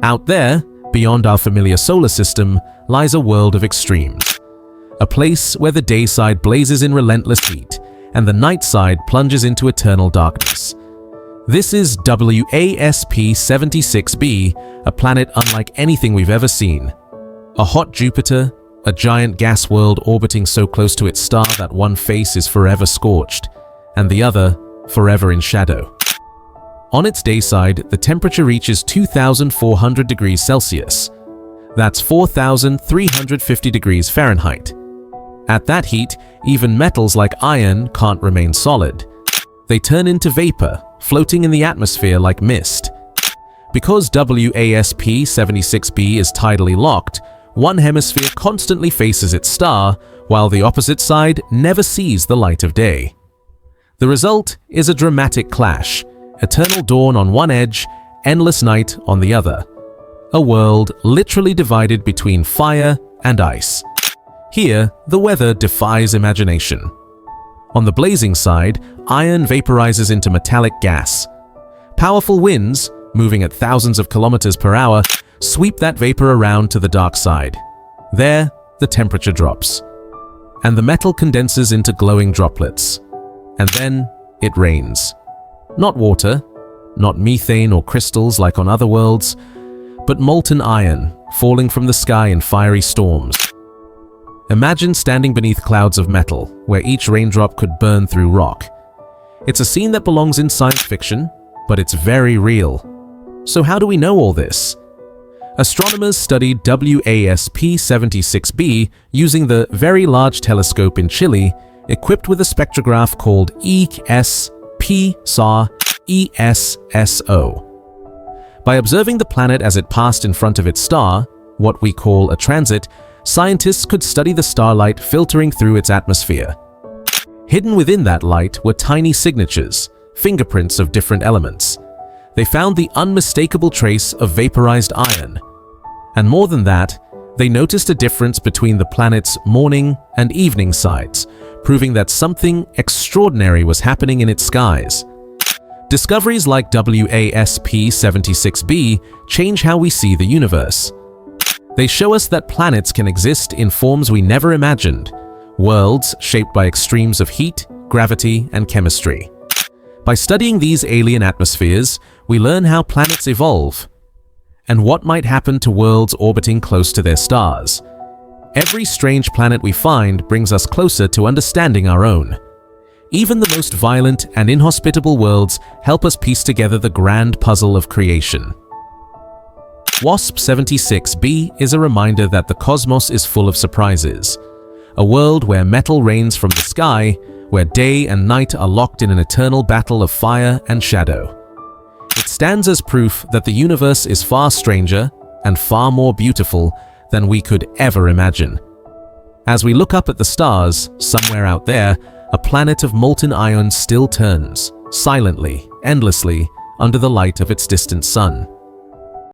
Out there, beyond our familiar solar system, lies a world of extremes. A place where the day side blazes in relentless heat, and the night side plunges into eternal darkness. This is WASP 76b, a planet unlike anything we've ever seen. A hot Jupiter, a giant gas world orbiting so close to its star that one face is forever scorched, and the other forever in shadow. On its day side, the temperature reaches 2,400 degrees Celsius. That's 4,350 degrees Fahrenheit. At that heat, even metals like iron can't remain solid. They turn into vapor, floating in the atmosphere like mist. Because WASP 76b is tidally locked, one hemisphere constantly faces its star, while the opposite side never sees the light of day. The result is a dramatic clash. Eternal dawn on one edge, endless night on the other. A world literally divided between fire and ice. Here, the weather defies imagination. On the blazing side, iron vaporizes into metallic gas. Powerful winds, moving at thousands of kilometers per hour, sweep that vapor around to the dark side. There, the temperature drops, and the metal condenses into glowing droplets. And then, it rains. Not water, not methane or crystals like on other worlds, but molten iron falling from the sky in fiery storms. Imagine standing beneath clouds of metal, where each raindrop could burn through rock. It's a scene that belongs in science fiction, but it's very real. So how do we know all this? Astronomers studied WASP 76b using the Very Large Telescope in Chile, equipped with a spectrograph called ESPSAR-ESSO. By observing the planet as it passed in front of its star, what we call a transit, scientists could study the starlight filtering through its atmosphere. Hidden within that light were tiny signatures, fingerprints of different elements. They found the unmistakable trace of vaporized iron. And more than that, they noticed a difference between the planet's morning and evening sides, proving that something extraordinary was happening in its skies. Discoveries like WASP 76b change how we see the universe. They show us that planets can exist in forms we never imagined, worlds shaped by extremes of heat, gravity, and chemistry. By studying these alien atmospheres, we learn how planets evolve and what might happen to worlds orbiting close to their stars. Every strange planet we find brings us closer to understanding our own. Even the most violent and inhospitable worlds help us piece together the grand puzzle of creation. WASP 76b is a reminder that the cosmos is full of surprises. A world where metal rains from the sky, where day and night are locked in an eternal battle of fire and shadow. It stands as proof that the universe is far stranger and far more beautiful than we could ever imagine. As we look up at the stars, somewhere out there, a planet of molten iron still turns, silently, endlessly, under the light of its distant sun.